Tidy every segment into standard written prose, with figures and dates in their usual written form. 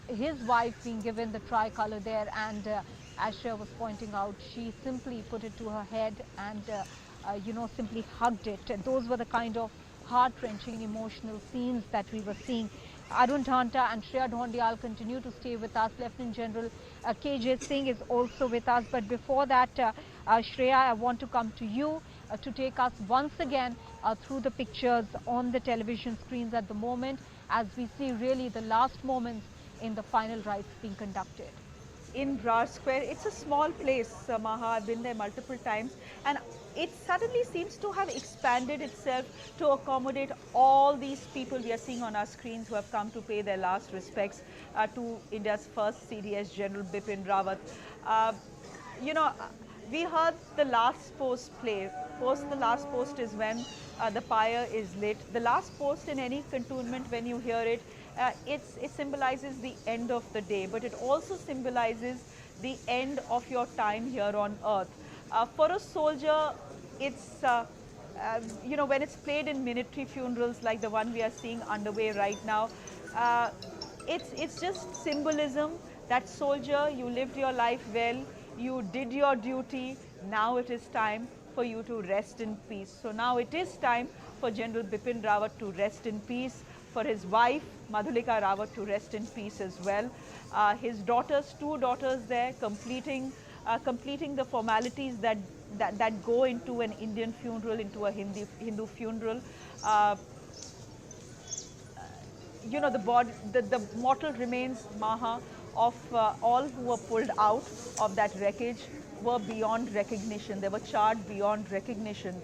his wife being given the tricolor there, and as Shreya was pointing out, she simply put it to her head and simply hugged it. And those were the kind of heart-wrenching emotional scenes that we were seeing. Arun Dhanta and Shreya Dhondial continue to stay with us. Lieutenant General KJ Singh is also with us. But before that, Shreya, I want to come to you to take us once again through the pictures on the television screens at the moment, as we see really the last moments in the final rites being conducted. In Brar Square, it's a small place, Maha. I've been there multiple times, and it suddenly seems to have expanded itself to accommodate all these people we are seeing on our screens who have come to pay their last respects to India's first CDS General Bipin Rawat. Uh, you know, we heard the last post play. Post the last post is when the pyre is lit. The last post in any cantonment, when you hear it, it symbolizes the end of the day, but it also symbolizes the end of your time here on earth. For a soldier, it's when it's played in military funerals like the one we are seeing underway right now, uh, it's just symbolism that soldier, you lived your life well, you did your duty, now it is time for you to rest in peace. So now it is time for General Bipin Rawat to rest in peace, for his wife Madhulika Rawat to rest in peace as well. His daughters, two daughters there, completing the formalities that go into an Indian funeral, into a Hindu funeral. Uh, the mortal remains, Maha, of all who were pulled out of that wreckage were beyond recognition. They were charred beyond recognition.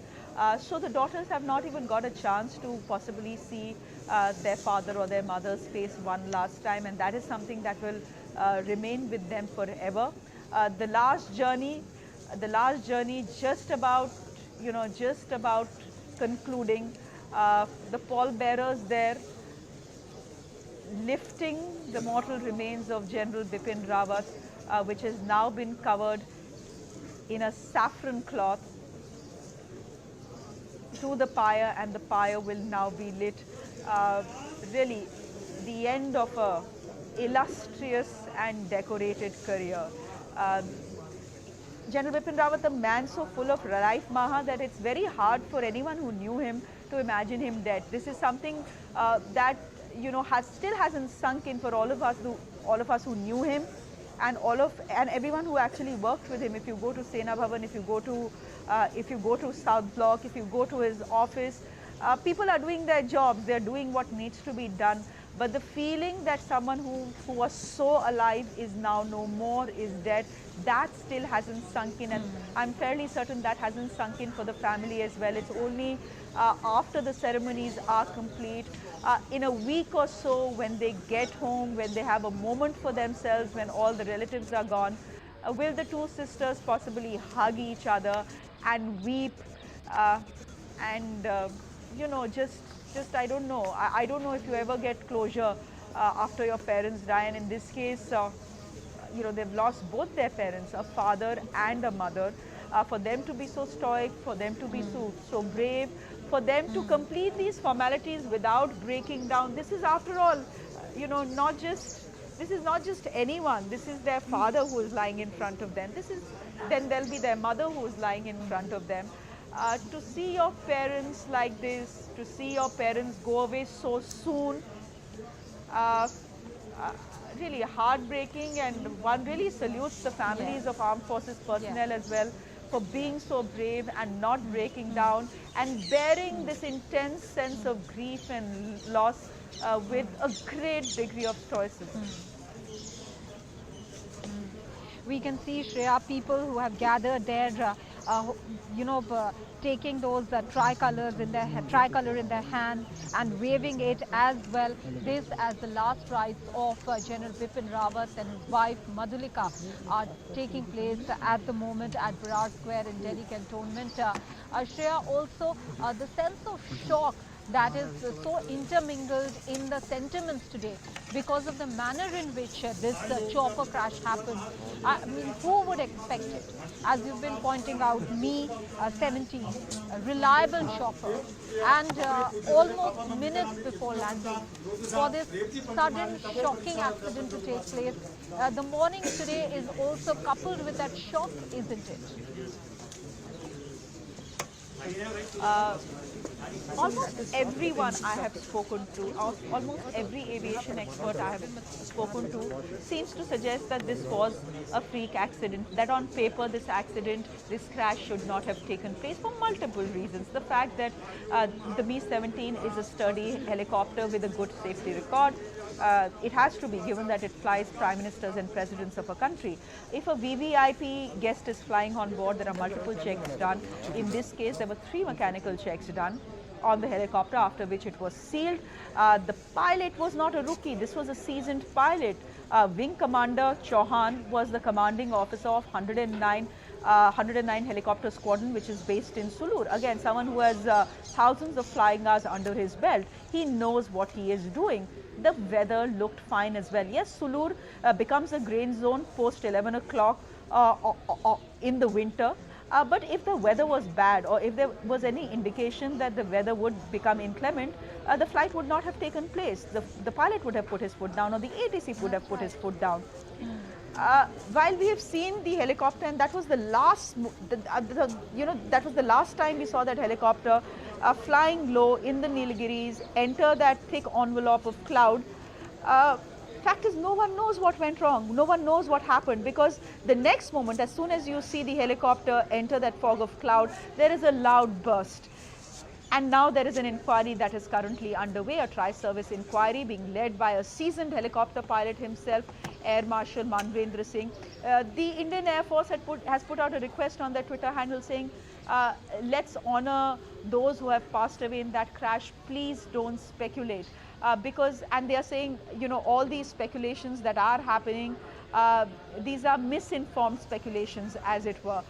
So the daughters have not even got a chance to possibly see their father or their mother's face one last time, and that is something that will remain with them forever. The last journey just about, concluding. The pallbearers there lifting the mortal remains of General Bipin Rawat, which has now been covered in a saffron cloth, to the pyre, and the pyre will now be lit. Really, the end of a illustrious and decorated career. General Bipin Rawat, a man so full of life, Maha, that it's very hard for anyone who knew him to imagine him dead. This is something that still hasn't sunk in for all of us who knew him, and everyone who actually worked with him. If you go to Sena Bhavan, if you go to South Block, if you go to his office, people are doing their jobs. They're doing what needs to be done. But the feeling that someone who was so alive is now no more, is dead, that still hasn't sunk in, and I'm fairly certain that hasn't sunk in for the family as well. It's only after the ceremonies are complete, in a week or so, when they get home, when they have a moment for themselves, when all the relatives are gone, will the two sisters possibly hug each other and weep, and just I don't know. I don't know if you ever get closure after your parents die, and in this case, they've lost both their parents, a father and a mother. For them to be so stoic, for them to be so brave, for them to complete these formalities without breaking down. This is, after all, this is not just anyone. This is their father who is lying in front of them. Then there'll be their mother who is lying in front of them. To see your parents like this, to see your parents go away so soon, really heartbreaking, and one really salutes the families of armed forces personnel as well for being so brave and not breaking down and bearing this intense sense of grief and loss with a great degree of stoicism. We can see, Shreya, people who have gathered there, taking those tricolor in their hand and waving it as well. This as the last rites of General Bipin Rawat and his wife Madhulika are taking place at the moment at Barar Square in Delhi Cantonment. Shreya, also the sense of shock that is so intermingled in the sentiments today because of the manner in which this chopper crash happened. I mean, who would expect it? As you've been pointing out, me, 17, a reliable shopper, and almost minutes before landing, for this sudden shocking accident to take place. The morning today is also coupled with that shock, isn't it? Almost everyone I have spoken to, almost every aviation expert I have spoken to, seems to suggest that this was a freak accident, that on paper this accident, this crash should not have taken place for multiple reasons. The fact that the Mi-17 is a sturdy helicopter with a good safety record. It has to be, given that it flies prime ministers and presidents of a country. If a VVIP guest is flying on board, there are multiple checks done. In this case, there were 3 mechanical checks done on the helicopter, after which it was sealed. The pilot was not a rookie. This was a seasoned pilot. Wing Commander Chauhan was the commanding officer of 109 Helicopter Squadron, which is based in Sulur. Again, someone who has thousands of flying hours under his belt. He knows what he is doing. The weather looked fine as well. Yes, Sulur becomes a grain zone post 11 o'clock in the winter. But if the weather was bad, or if there was any indication that the weather would become inclement, the flight would not have taken place. The pilot would have put his foot down, or the ATC would have put his foot down. While we have seen the helicopter, and that was the last, that was the last time we saw that helicopter flying low in the Nilgiris, enter that thick envelope of cloud. Fact is, no one knows what went wrong. No one knows what happened, because the next moment, as soon as you see the helicopter enter that fog of cloud, there is a loud burst. And now there is an inquiry that is currently underway, a tri-service inquiry being led by a seasoned helicopter pilot himself, Air Marshal Manvendra Singh. The Indian Air Force has put out a request on their Twitter handle saying, let's honor those who have passed away in that crash. Please don't speculate. And they are saying, all these speculations that are happening, these are misinformed speculations, as it were.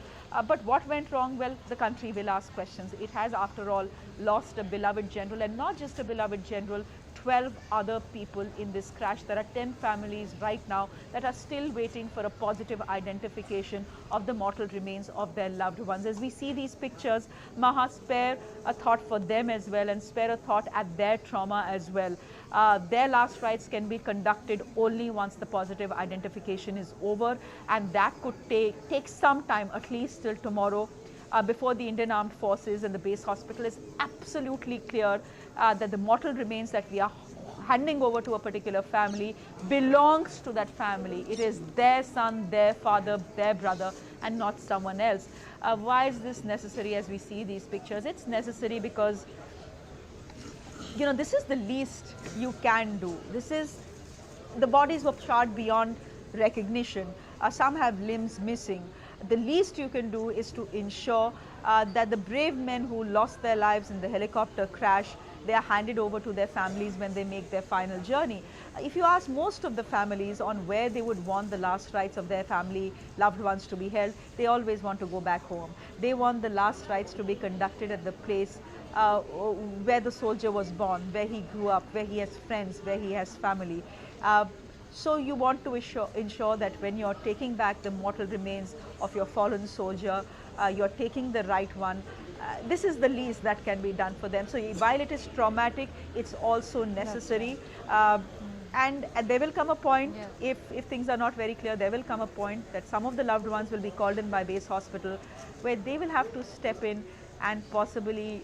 But what went wrong? Well, the country will ask questions. It has, after all, lost a beloved general, and not just a beloved general, 12 other people in this crash. There are 10 families right now that are still waiting for a positive identification of the mortal remains of their loved ones. As we see these pictures, Maha, spare a thought for them as well, and spare a thought at their trauma as well. Their last rites can be conducted only once the positive identification is over, and that could take some time, at least till tomorrow, before the Indian Armed Forces and the base hospital is absolutely clear that the mortal remains that we are handing over to a particular family belongs to that family. It is their son, their father, their brother, and not someone else. Why is this necessary as we see these pictures? It's necessary because, this is the least you can do. The bodies were charred beyond recognition. Some have limbs missing. The least you can do is to ensure that the brave men who lost their lives in the helicopter crash, they are handed over to their families when they make their final journey. If you ask most of the families on where they would want the last rites of their family loved ones to be held, they always want to go back home. They want the last rites to be conducted at the place where the soldier was born, where he grew up, where he has friends, where he has family. So you want to ensure that when you're taking back the mortal remains of your fallen soldier, you're taking the right one. This is the least that can be done for them. So while it is traumatic, it's also necessary. And there will come a point, if things are not very clear, there will come a point that some of the loved ones will be called in by base hospital, where they will have to step in and possibly,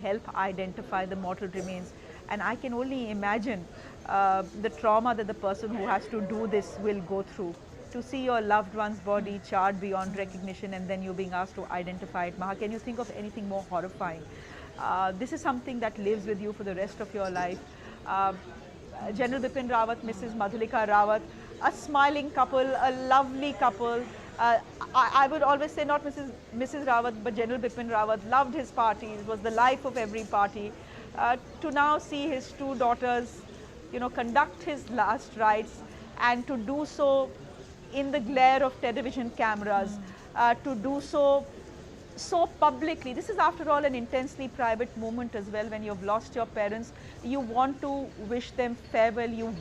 help identify the mortal remains. And I can only imagine the trauma that the person who has to do this will go through. To see your loved one's body charred beyond recognition, and then you being asked to identify it. Maha, can you think of anything more horrifying? This is something that lives with you for the rest of your life. General Bipin Rawat, Mrs. Madhulika Rawat, a smiling couple, a lovely couple. I would always say not Mrs. Rawat, but General Bipin Rawat loved his parties, was the life of every party. To now see his 2 daughters, conduct his last rites, and to do so in the glare of television cameras, to do so so publicly. This is after all an intensely private moment as well. When you've lost your parents, you want to wish them farewell, you want